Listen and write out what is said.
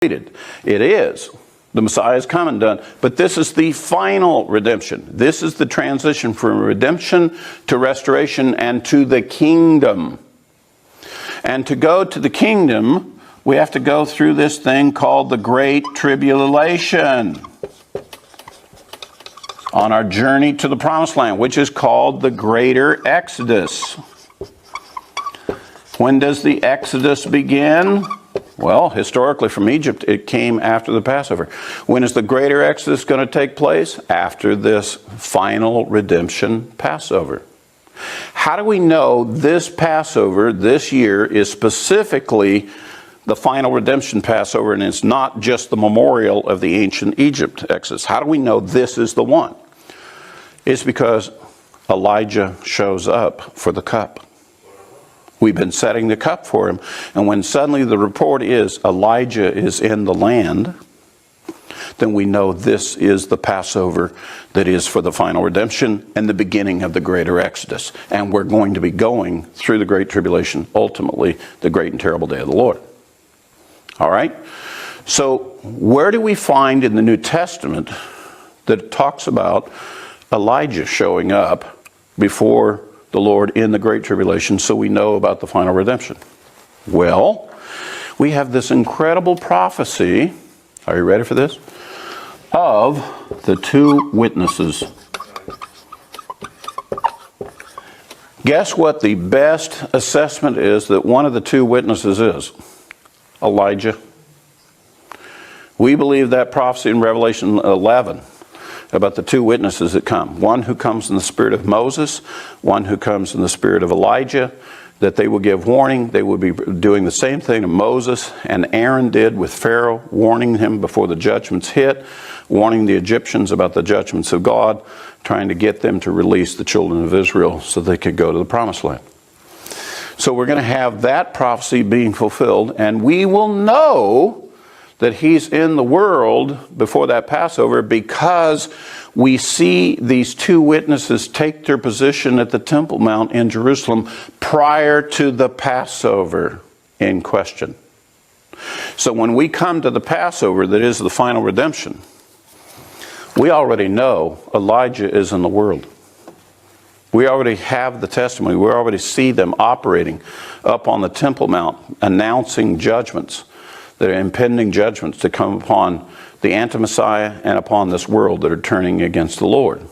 It is. The Messiah is come and done. But this is the final redemption. This is the transition from redemption to restoration and to the kingdom. And to go to the kingdom, we have to go through this thing called the Great Tribulation on our journey to the Promised Land, which is called the Greater Exodus. When does the Exodus begin? Well, historically from Egypt, it came after the Passover. When is the Greater Exodus going to take place? After this final redemption Passover. How do we know this Passover this year is specifically the final redemption Passover and it's not just the memorial of the ancient Egypt Exodus? How do we know this is the one? It's because Elijah shows up for the cup. We've been setting the cup for him. And when suddenly the report is Elijah is in the land, then we know this is the Passover that is for the final redemption and the beginning of the greater Exodus. And we're going to be going through the Great Tribulation, ultimately the great and terrible day of the Lord. All right? So where do we find in the New Testament that it talks about Elijah showing up before the Lord in the Great Tribulation, so we know about the final redemption? Well, we have this incredible prophecy, are you ready for this? Of the two witnesses. Guess what the best assessment is that one of the two witnesses is? Elijah. We believe that prophecy in Revelation 11 about the two witnesses that come. One who comes in the spirit of Moses, one who comes in the spirit of Elijah, that they will give warning. They will be doing the same thing to Moses and Aaron did with Pharaoh, warning him before the judgments hit, warning the Egyptians about the judgments of God, trying to get them to release the children of Israel so they could go to the Promised Land. So we're going to have that prophecy being fulfilled, and we will know that he's in the world before that Passover because we see these two witnesses take their position at the Temple Mount in Jerusalem prior to the Passover in question. So when we come to the Passover, that is the final redemption, we already know Elijah is in the world. We already have the testimony. We already see them operating up on the Temple Mount, announcing judgments. There are impending judgments to come upon the anti-Messiah and upon this world that are turning against the Lord.